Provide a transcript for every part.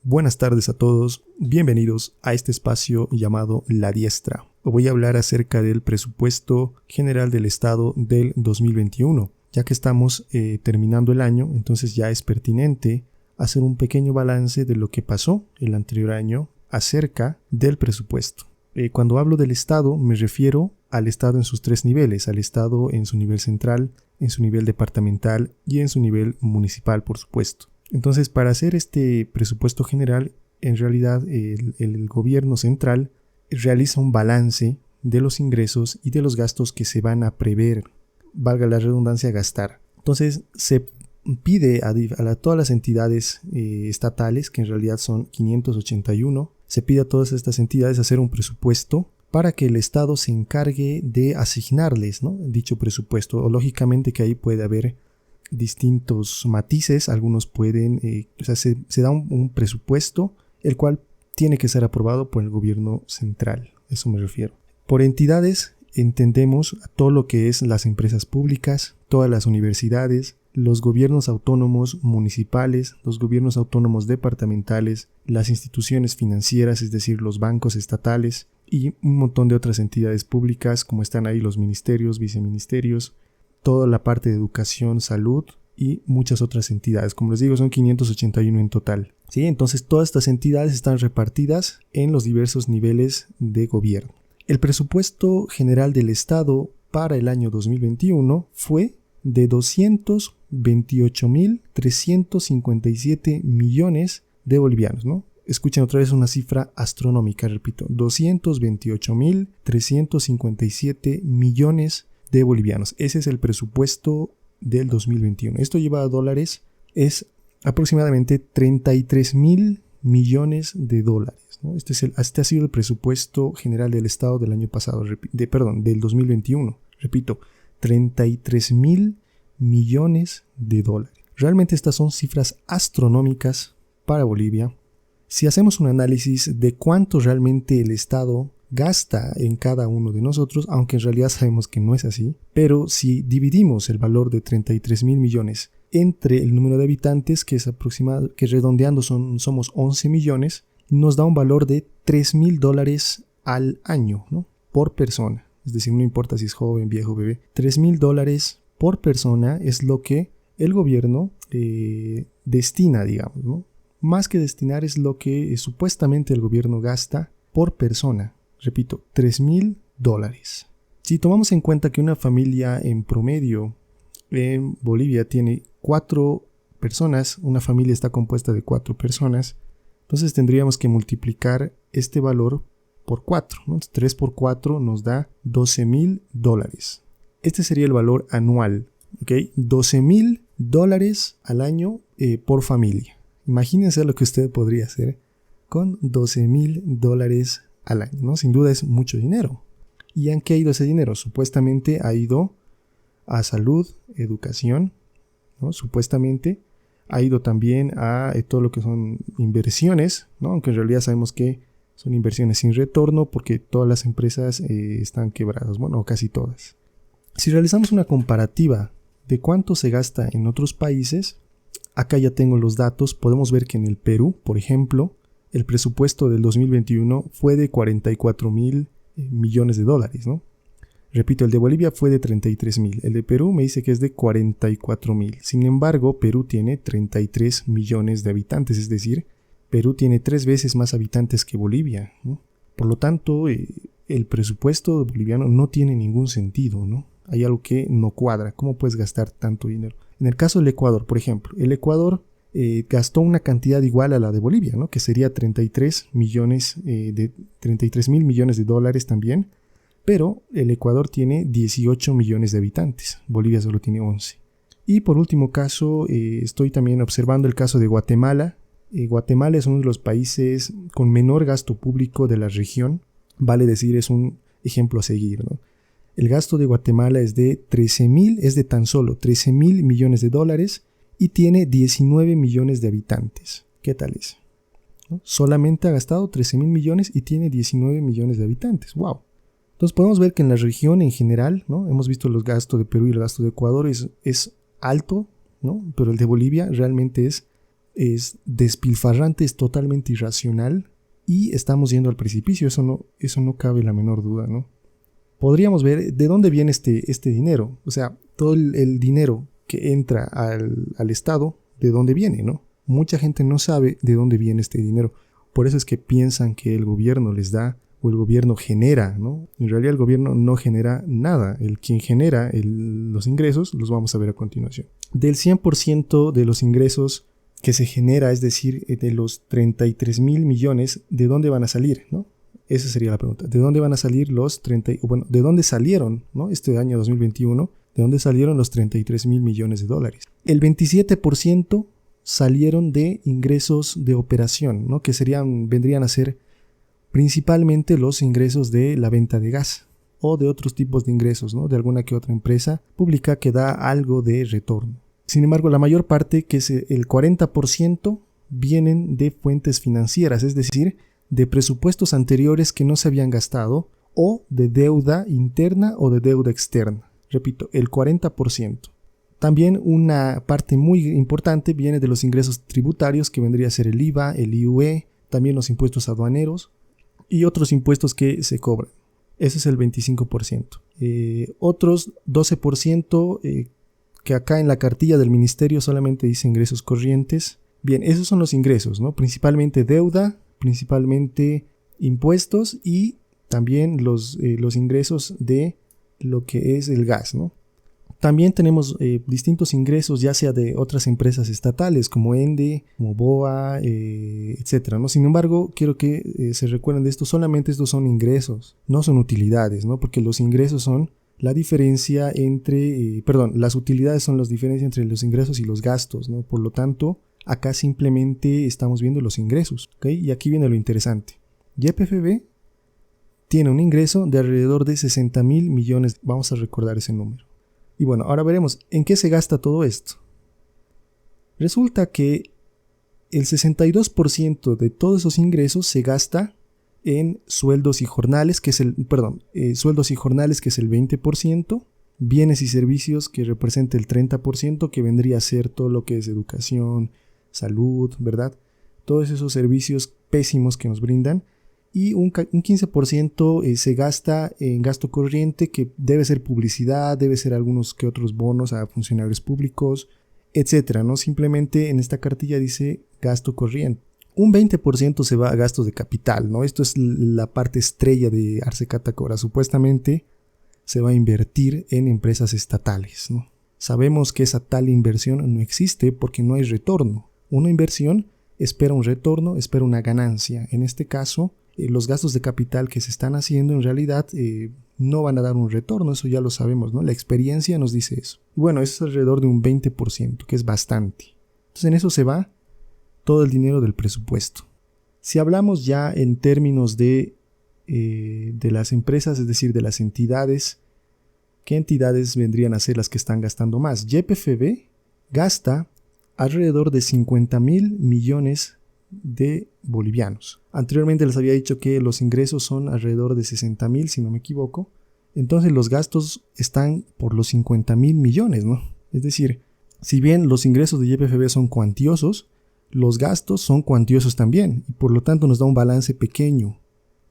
Buenas tardes a todos, bienvenidos a este espacio llamado La Diestra. Voy a hablar acerca del presupuesto general del Estado del 2021. Ya que estamos terminando el año, entonces ya es pertinente hacer un pequeño balance de lo que pasó el anterior año acerca del presupuesto. Cuando hablo del Estado me refiero al Estado en sus tres niveles, al Estado en su nivel central, en su nivel departamental y en su nivel municipal, por supuesto. Entonces, para hacer este presupuesto general, en realidad el gobierno central realiza un balance de los ingresos y de los gastos que se van a prever, valga la redundancia, gastar. Entonces, se pide a todas las entidades estatales, que en realidad son 581, se pide a todas estas entidades hacer un presupuesto para que el Estado se encargue de asignarles, ¿no?, dicho presupuesto. Lógicamente que ahí puede haber distintos matices, algunos pueden, se da un presupuesto el cual tiene que ser aprobado por el gobierno central, eso me refiero. Por entidades entendemos a todo lo que es las empresas públicas, todas las universidades, los gobiernos autónomos municipales, los gobiernos autónomos departamentales, las instituciones financieras, es decir, los bancos estatales y un montón de otras entidades públicas como están ahí los ministerios, viceministerios, toda la parte de educación, salud y muchas otras entidades. Como les digo, son 581 en total. ¿Sí? Entonces todas estas entidades están repartidas en los diversos niveles de gobierno. El presupuesto general del Estado para el año 2021 fue de 228.357 millones de bolivianos, ¿no? Escuchen otra vez una cifra astronómica, repito, 228.357 millones de bolivianos. Ese es el presupuesto del 2021. Esto lleva a dólares, es aproximadamente 33.000 millones de dólares, ¿no? Este ha sido el presupuesto general del Estado del año pasado, del 2021. Repito, 33.000 millones de dólares. Realmente estas son cifras astronómicas para Bolivia. Si hacemos un análisis de cuánto realmente el Estado gasta en cada uno de nosotros, aunque en realidad sabemos que no es así, pero si dividimos el valor de 33.000 millones entre el número de habitantes, que es aproximado, que redondeando somos 11 millones, nos da un valor de $3.000 al año, ¿no?, por persona. Es decir, no importa si es joven, viejo, bebé, $3.000 por persona es lo que el gobierno destina, digamos, ¿no? Más que destinar es lo que supuestamente el gobierno gasta por persona. Repito, $3.000. Si tomamos en cuenta que una familia en promedio en Bolivia tiene 4 personas, una familia está compuesta de 4 personas, entonces tendríamos que multiplicar este valor por 4, ¿no? 3 por 4 nos da $12.000. Este sería el valor anual, ¿ok? $12.000 al año por familia. Imagínense lo que usted podría hacer con $12.000 al año, ¿no? Sin duda es mucho dinero. ¿Y en qué ha ido ese dinero? Supuestamente ha ido a salud, educación, ¿no? Supuestamente ha ido también a todo lo que son inversiones, ¿no? Aunque en realidad sabemos que son inversiones sin retorno porque todas las empresas están quebradas, bueno, o casi todas. Si realizamos una comparativa de cuánto se gasta en otros países, acá ya tengo los datos, podemos ver que en el Perú, por ejemplo, el presupuesto del 2021 fue de 44.000 millones de dólares, ¿no? Repito, el de Bolivia fue de 33.000. El de Perú me dice que es de 44.000. Sin embargo, Perú tiene 33 millones de habitantes, es decir, Perú tiene 3 veces más habitantes que Bolivia, ¿no? Por lo tanto, el presupuesto boliviano no tiene ningún sentido, ¿no? Hay algo que no cuadra. ¿Cómo puedes gastar tanto dinero? En el caso del Ecuador, por ejemplo, el Ecuador gastó una cantidad igual a la de Bolivia, ¿no?, que sería 33.000 millones de dólares también, pero el Ecuador tiene 18 millones de habitantes, Bolivia solo tiene 11. Y por último caso, estoy también observando el caso de Guatemala. Guatemala es uno de los países con menor gasto público de la región, vale decir, es un ejemplo a seguir, ¿no? El gasto de Guatemala es de tan solo 13.000 millones de dólares y tiene 19 millones de habitantes. ¿Qué tal es? ¿No? Solamente ha gastado 13.000 millones y tiene 19 millones de habitantes. ¡Wow! Entonces podemos ver que en la región en general, ¿no?, hemos visto los gastos de Perú y el gasto de Ecuador es alto, ¿no?, pero el de Bolivia realmente es es despilfarrante, es totalmente irracional y estamos yendo al precipicio, eso no cabe la menor duda, ¿no? Podríamos ver de dónde viene este dinero, o sea, todo el dinero que entra al Estado, de dónde viene, ¿no? Mucha gente no sabe de dónde viene este dinero, por eso es que piensan que el gobierno les da o el gobierno genera, ¿no? En realidad el gobierno no genera nada, quien genera los ingresos los vamos a ver a continuación. Del 100% de los ingresos que se genera, es decir, de los 33,000 millones, ¿de dónde van a salir, no? Esa sería la pregunta. ¿De dónde van a salir de dónde salieron, ¿no? Este año 2021, ¿de dónde salieron los 33,000 millones de dólares? El 27% salieron de ingresos de operación, ¿no? Que vendrían a ser principalmente los ingresos de la venta de gas o de otros tipos de ingresos, ¿no? De alguna que otra empresa pública que da algo de retorno. Sin embargo, la mayor parte, que es el 40%, vienen de fuentes financieras, es decir, de presupuestos anteriores que no se habían gastado o de deuda interna o de deuda externa. Repito, el 40%. También una parte muy importante viene de los ingresos tributarios, que vendría a ser el IVA, el IUE, también los impuestos aduaneros y otros impuestos que se cobran. Ese es el 25%. Otros 12%, que acá en la cartilla del ministerio solamente dice ingresos corrientes. Bien, esos son los ingresos, ¿no? Principalmente deuda, principalmente impuestos y también los ingresos de lo que es el gas, ¿no? También tenemos distintos ingresos, ya sea de otras empresas estatales como ENDE, como BOA, etcétera, ¿no? Sin embargo, quiero que se recuerden de esto, solamente estos son ingresos, no son utilidades, ¿no? Porque los ingresos son la diferencia entre, las utilidades son la diferencia entre los ingresos y los gastos, ¿no? Por lo tanto, acá simplemente estamos viendo los ingresos, ¿ok? Y aquí viene lo interesante. YPFB tiene un ingreso de alrededor de 60,000 millones, vamos a recordar ese número. Y bueno, ahora veremos en qué se gasta todo esto. Resulta que el 62% de todos esos ingresos se gasta en sueldos y jornales, que es el 20%, bienes y servicios, que representa el 30%, que vendría a ser todo lo que es educación, salud, ¿verdad? Todos esos servicios pésimos que nos brindan. Y un 15% se gasta en gasto corriente, que debe ser publicidad, debe ser algunos que otros bonos a funcionarios públicos, etcétera, ¿no? Simplemente en esta cartilla dice gasto corriente. Un 20% se va a gastos de capital, ¿no? Esto es la parte estrella de Arce Catacora. Supuestamente se va a invertir en empresas estatales, ¿no? Sabemos que esa tal inversión no existe porque no hay retorno. Una inversión espera un retorno, espera una ganancia. En este caso, los gastos de capital que se están haciendo en realidad no van a dar un retorno, eso ya lo sabemos, ¿no? La experiencia nos dice eso. Bueno, eso es alrededor de un 20%, que es bastante. Entonces en eso se va todo el dinero del presupuesto. Si hablamos ya en términos de las empresas, es decir, de las entidades, ¿qué entidades vendrían a ser las que están gastando más? YPFB gasta alrededor de 50,000 millones de bolivianos. Anteriormente les había dicho que los ingresos son alrededor de 60,000, si no me equivoco. Entonces los gastos están por los 50,000 millones, ¿no? Es decir, si bien los ingresos de YPFB son cuantiosos, los gastos son cuantiosos también, y por lo tanto nos da un balance pequeño,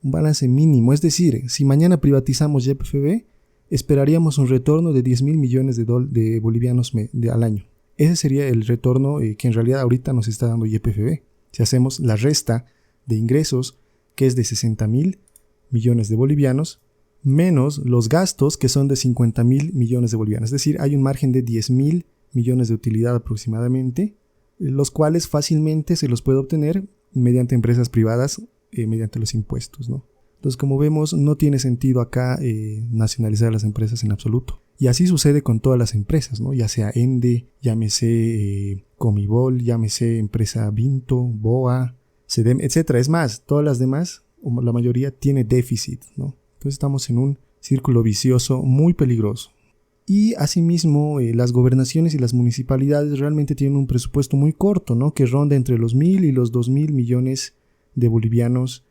un balance mínimo. Es decir, si mañana privatizamos YPFB, esperaríamos un retorno de 10,000 millones de bolivianos al año. Ese sería el retorno que en realidad ahorita nos está dando YPFB. Si hacemos la resta de ingresos, que es de 60,000 millones de bolivianos, menos los gastos, que son de 50,000 millones de bolivianos. Es decir, hay un margen de 10,000 millones de utilidad aproximadamente, los cuales fácilmente se los puede obtener mediante empresas privadas, mediante los impuestos, ¿no? Entonces, como vemos, no tiene sentido acá nacionalizar las empresas en absoluto. Y así sucede con todas las empresas, ¿no? Ya sea ENDE, llámese Comibol, llámese empresa Vinto, BOA, CEDEM, etc. Es más, todas las demás, o la mayoría, tiene déficit, ¿no? Entonces estamos en un círculo vicioso muy peligroso. Y asimismo, las gobernaciones y las municipalidades realmente tienen un presupuesto muy corto, ¿no? Que ronda entre los 1,000 y los 2,000 millones de bolivianos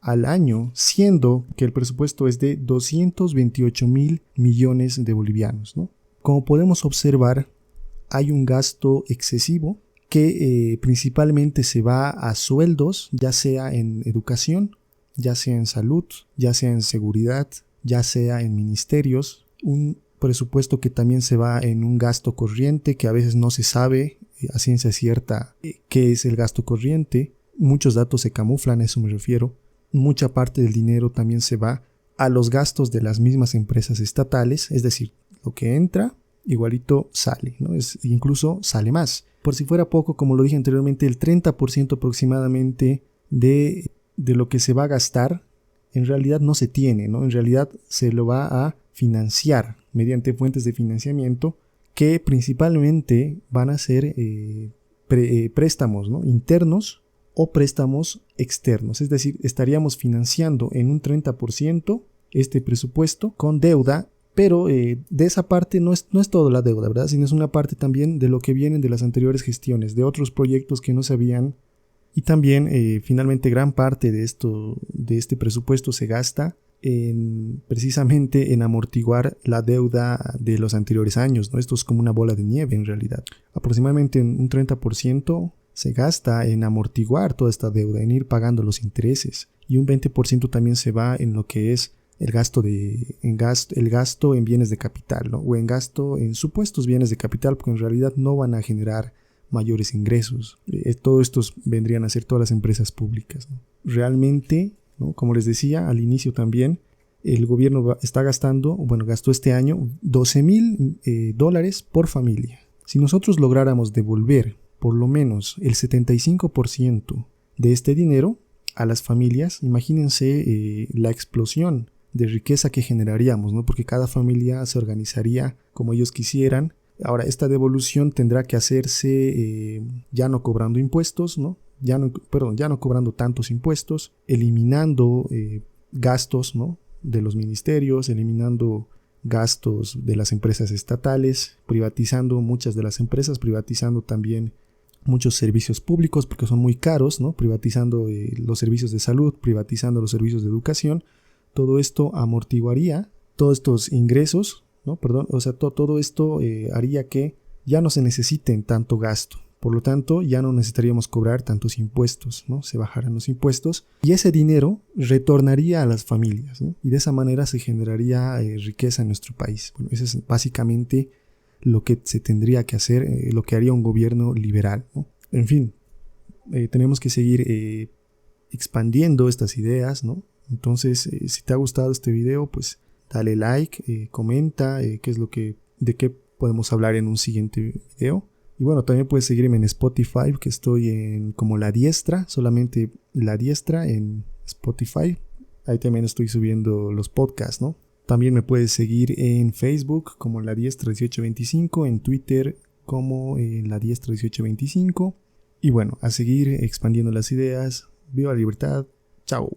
al año, siendo que el presupuesto es de 228,000 millones de bolivianos, ¿no? Como podemos observar, hay un gasto excesivo que principalmente se va a sueldos, ya sea en educación, ya sea en salud, ya sea en seguridad, ya sea en ministerios. Un presupuesto que también se va en un gasto corriente que a veces no se sabe a ciencia cierta qué es el gasto corriente. Muchos datos se camuflan, a eso me refiero. Mucha parte del dinero también se va a los gastos de las mismas empresas estatales, es decir, lo que entra igualito sale, ¿no? Incluso sale más. Por si fuera poco, como lo dije anteriormente, el 30% aproximadamente de lo que se va a gastar en realidad no se tiene, ¿no? En realidad se lo va a financiar mediante fuentes de financiamiento que principalmente van a ser préstamos, ¿no? Internos o préstamos externos. Es decir, estaríamos financiando en un 30% este presupuesto con deuda, pero de esa parte no es toda la deuda, ¿verdad? Sino es una parte también de lo que vienen de las anteriores gestiones, de otros proyectos que no se habían. Y también finalmente gran parte de este presupuesto se gasta precisamente en amortiguar la deuda de los anteriores años, ¿no? Esto es como una bola de nieve en realidad. Aproximadamente un 30% se gasta en amortiguar toda esta deuda, en ir pagando los intereses. Y un 20% también se va en lo que es el gasto en bienes de capital, ¿no? O en gasto en supuestos bienes de capital, porque en realidad no van a generar mayores ingresos. Todo esto vendrían a ser todas las empresas públicas, ¿no? Realmente, ¿no? Como les decía al inicio también, el gobierno gastó este año $12,000 por familia. Si nosotros lográramos devolver por lo menos el 75% de este dinero a las familias, imagínense la explosión de riqueza que generaríamos, ¿no? Porque cada familia se organizaría como ellos quisieran. Ahora, esta devolución tendrá que hacerse ya no cobrando impuestos, ¿no? Ya no cobrando tantos impuestos, eliminando gastos, ¿no? De los ministerios, eliminando gastos de las empresas estatales, privatizando muchas de las empresas, privatizando también muchos servicios públicos porque son muy caros, ¿no? Privatizando los servicios de salud, privatizando los servicios de educación. Todo esto amortiguaría todos estos ingresos, ¿no? Todo esto haría que ya no se necesiten tanto gasto. Por lo tanto, ya no necesitaríamos cobrar tantos impuestos, ¿no? Se bajarán los impuestos y ese dinero retornaría a las familias, ¿no? Y de esa manera se generaría riqueza en nuestro país. Bueno, eso es básicamente lo que se tendría que hacer, lo que haría un gobierno liberal, ¿no? En fin, tenemos que seguir expandiendo estas ideas, ¿no? Entonces, si te ha gustado este video, pues dale like, comenta de qué podemos hablar en un siguiente video. Y bueno, también puedes seguirme en Spotify, que estoy como La Diestra, solamente La Diestra en Spotify. Ahí también estoy subiendo los podcasts, ¿no? También me puedes seguir en Facebook como La Diestra 1825, en Twitter como La Diestra 1825. Y bueno, a seguir expandiendo las ideas. Viva la libertad. Chao.